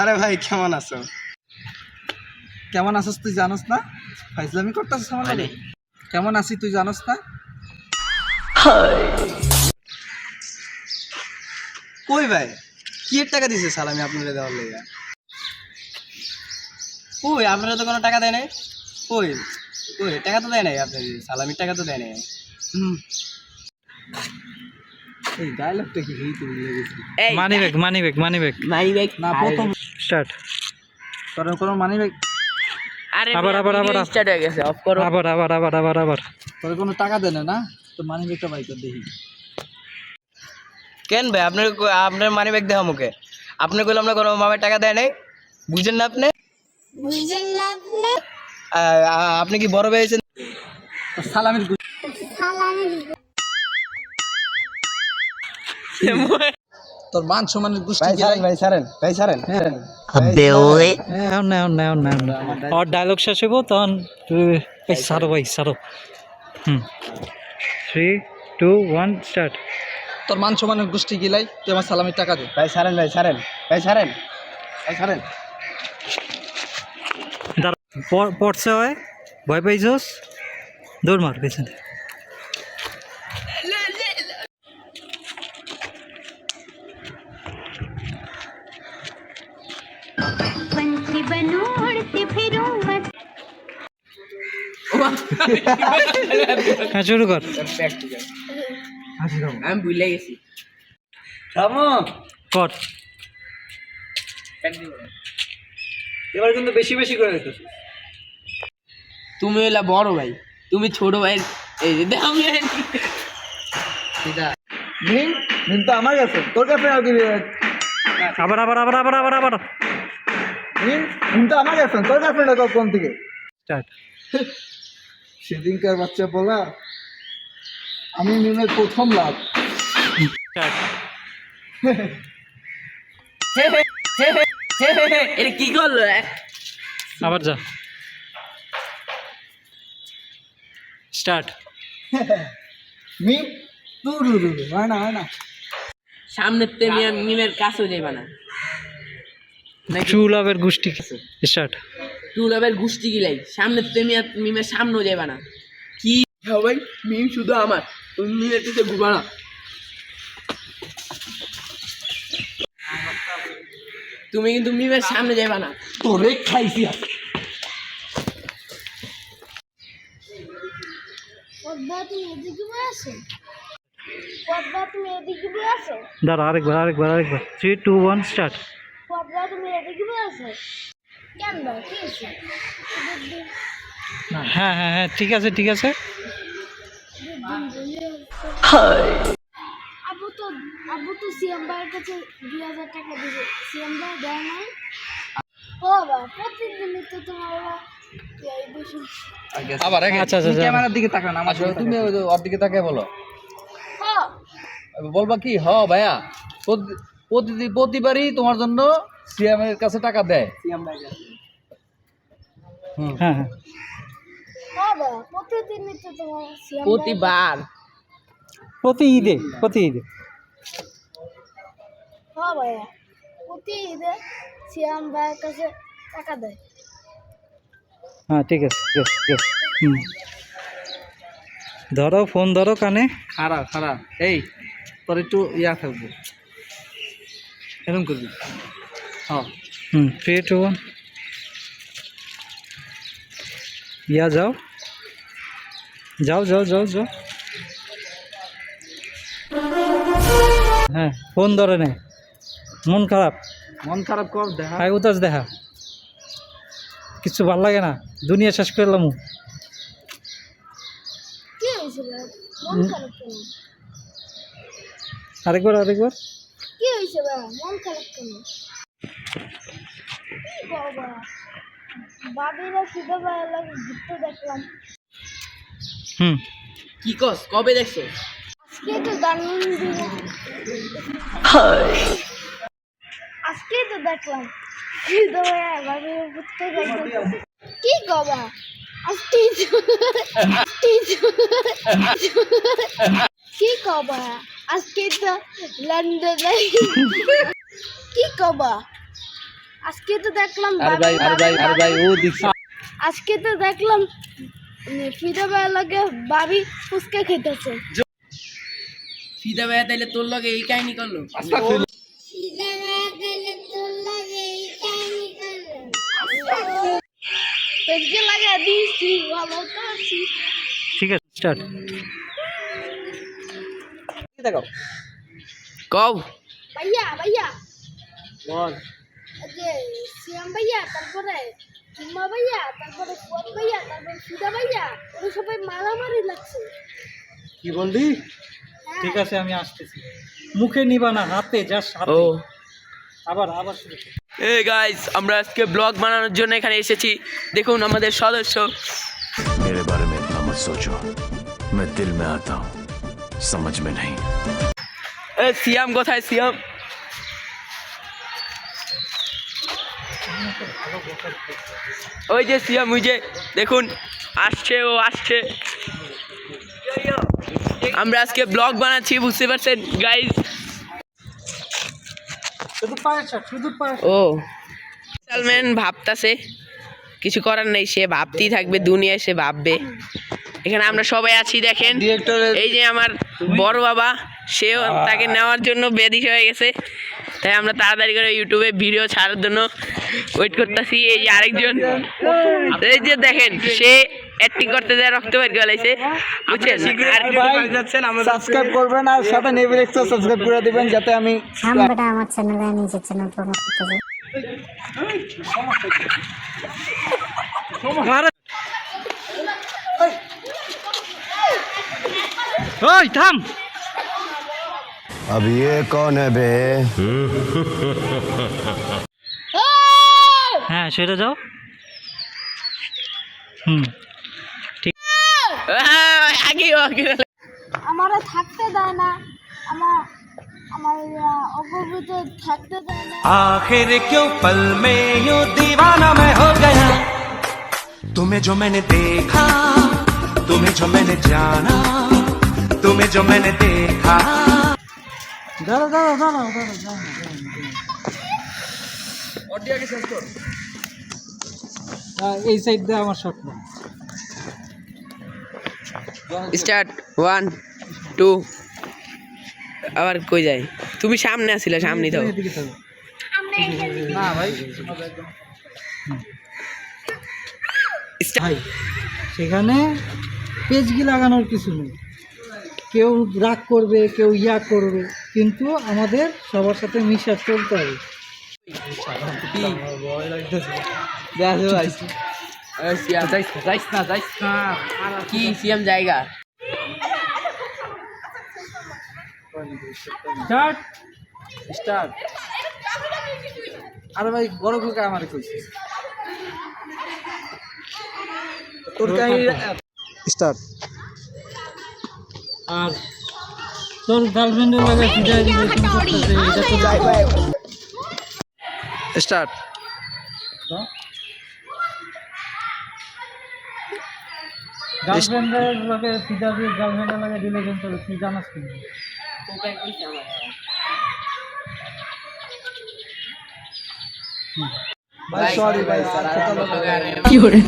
আরে ভাই কেমন আছো? কেমন আছিস তুই জানোস না? ফাইজলামি করতেছিস আমার লাগে? কেমন আছি তুই জানোস না? কই ভাই কি এর টাকা দিছে সালামি আপনারা দেওয়ার লেগে? কই আপনারা তো কোনো টাকা দেয় নাই। কই কই টাকা তো দেয় নাই, আপনার সালামির টাকা তো দেয় নাই। এই ডায়লগটা কি হেই তুই ভুলে গেছিস? মানি ব্যাগ না প্রথম স্টার্ট তোর কোনো মানি ব্যাগ আবার স্টার্ট হয়ে গেছে, অফ করো। আবার তোর কোনো টাকা দেয় না তো মানি ব্যাগটা বাই কর দেখি। কেন ভাই আপনার আপনার মানি ব্যাগ দেওয়া মুখে আপনি কইলে আমরা কোনো মামার টাকা দেয় নাই, বুঝেন না আপনি? আপনি কি বড় হয়েছেন? তোর সালামির তোর মান সম্মানের গোষ্ঠী ভাই ছাড়েন এখন না আর ডায়লগ শেষ হইব তখন সারো 3 2 1 স্টার্ট তোর মান সম্মানের গোষ্ঠী গিলাই তুই আমার সালামির টাকা দে। ভাই ছাড়েন পড়ছে হয় ভয় পাইছস দৌড় মার পেছনে पंछी बनूं उड़ती फिरूं बस হ্যাঁ শুরু কর আমি ভুলে গেছি। কর এবার কিন্তু বেশি বেশি করে দিতেছিস। তুমি হইলা বড় ভাই, তুমি ছোট ভাই। এই যে দেখো আমি মিন তো আমার কাছে, তোর কাছে আর দিবি। আবার মিন তো আমার কাছে, তোর কাছে না কোন থেকে? স্টার্ট সেদিনকার বাচ্চা বলা আমি মিনের প্রথম লাভ। স্টার্ট এটা কি করলো? আবার যা স্টার্ট মিম হয় না সামনের তে মিমের কাছেও যাইবা না। চুলাবের গোষ্ঠী স্টার্ট তুলাবের গোষ্ঠী গিলাই সামনের তে মিমের সামনেও যাইবা না। কি ভাই, মিম শুধু আমার, তুমি মিমের কাছে ঘুরবা না। তুমি কিন্তু মিমের সামনে যাইবা না। তোরে খাইছি। পদ্মা তুমি এদিকে বসো, পদ্মা তুমি এদিকে বসো, দাঁড়া আরেকবার 3 2 1 স্টার্ট পদ্মা তুমি এদিকে বসো। কেন দাও কি হয়েছে? হ্যাঁ ঠিক আছে আবু তো সিএম ভাইয়ের কাছে 2000 টাকা দিবে, সিএম ভাই দেয় নাই। ও বাবা প্রতিদিনই তো তোমার এই বসে আবার আচ্ছা ক্যামেরার দিকে তাকান, আমার তুমি ওর দিকে তাকায় বলো। হ্যাঁ বলবা কি ভাইয়া প্রতিবারই তোমার জন্য সিএম এর কাছে টাকা দেয়। হ্যাঁ বাবা প্রতিদিনই তো তোমার সিএম প্রতিবার প্রতি ঈদে হ্যাঁ ভাইয়া প্রতি ঈদে সিএম ভাইয়ের কাছে টাকা দেয়। হ্যাঁ ঠিক আছে ফোন ধরো কানে খারাপ এই তোর একটু থাকবো এরকম করবি। হ্যাঁ 3 2 1 যাও হ্যাঁ ফোন ধরে নে, মন খারাপ কর দেখা। হাই উতাস দেখা কিছু ভাল লাগে না, দুনিয়া শেষ করলাম। কি হয়েছে ভাই? মন খারাপ কেন? আরেকবার কি হয়েছে ভাই? মন খারাপ কেন? কি বাবা বাবিরা শুধু ভাইয়ের লাগে ঘুরতে দেখলাম। কি কস? কবে দেখছো? আজকে তো দেখলাম শুধু ভাইয়া বাবিরা ঘুরতে দেখলাম। কি বাবা কি কবা আজকে তো লন্ডনে কি কবা আজকে তো দেখলাম দেখছি আজকে তো দেখলাম ফিদা ভাইয়ের লগে বাবি ফুচকা খেতেছে। ফিদা ভাইয়া তাইলে তোর লগে এই কাহিনী করলো? পেজকে লাগা দিয়েছি, ভালো তো আছি। ঠিক আছে, স্টার্ট। দেখো কও ভাইয়া ভাইয়া বল এই যে সিয়াম ভাইয়া, তারপরে কিম্মা ভাইয়া, তারপরে ফুয়াদ ভাইয়া, তারপরে ফিদা ভাইয়া, ওরা সবাই মারামারি লাগছে। কি বললি? হ্যাঁ। ঠিক আছে, আমি আসতেছি। মুখে নিবা না, হাতে জাস্ট হাতে। ও আবার আবার শুরু করো। এই গাইস, আমরা আজকে ব্লগ বানানোর জন্য এখানে এসেছি। দেখুন আমাদের সদস্য। मेरे बारे में इतना मत सोचो, मैं दिल में आता हूँ, समझ में नहीं। এ সিয়াম কোথায়? সিয়াম ওই যে সিয়াম, ওই যে দেখুন আসছে, ও আসছে। আমরা আজকে ব্লগ বানাচ্ছি, বুঝতে পারছেন গাইস? শুধু পায়ের শট, শুধু পায়ের। ও সালমান ভাবতাছে, কিছু করার নেই, সে ভাবতেই থাকবে, দুনিয়ায় সে ভাববে। এখানে আমরা সবাই আছি, দেখেন। এই যে আমার বড় বাবা, সেও তাকে নেওয়ার জন্য বেদিশ হয়ে গেছে, তাই আমরা তাড়াতাড়ি করে ইউটিউবে ভিডিও ছাড়ার জন্য ওয়েট করতেছি। এই যে আরেকজন, এই যে দেখেন, সে অ্যাক্টিং করতে যায়, রক্ত বের গলাইছে, বুঝছেন? সাবস্ক্রাইব করবেন আর সাথে নেভিল এক্সট্রা সাবস্ক্রাইব করে দিবেন, যাতে আমি বেটা আমার চ্যানেলে নিজের চ্যানেল প্রমোট করতে চাই। ওই থাম। अब ये कौन है बे? হ্যাঁ, সেটা যাও। হুম, আগে আমারে থাকতে দেয় না, আমার আমার অপবিত্র থাকতে দেয় না। आखिर क्यों पल में यूं दीवाना मैं हो गया, तुम्हें जो मैंने देखा, तुम्हें जो मैंने जाना, तुम्हें जो मैंने देखा। দাঁড়া দাঁড়া দাঁড়া দাঁড়া দাঁড়া। এই সাইড দিয়ে আমার শট না। স্টার্ট 1 2 আবার কই যাই? তুমি সামনে আসিলা, সামনে দাও। এদিকে থাকো। না ভাই ভাই, সেখানে পেজগি লাগানোর কিছু নেই। কেউ রাগ করবে, কেউ ইয়া করবে, কিন্তু আমাদের সবার সাথে মিশা চলতে হবে। কি সিএম জায়গা? স্টার্ট। স্টার্ট। আরে ভাই বড় খোকা আমারে কইছিস তোর কাহিনী স্টার্ট। আর তোর গার্লফ্রেন্ডের লাগে ফিডাই রিলেশন করতেছে, এটা তো যাই ভাই। স্টার্ট। গার্লফ্রেন্ডের লাগে ফিডা দিয়ে গার্লফ্রেন্ডের লাগে রিলেশন করে, তুই জানাস কি? ভাই সরি ভাই, স্যার কি করে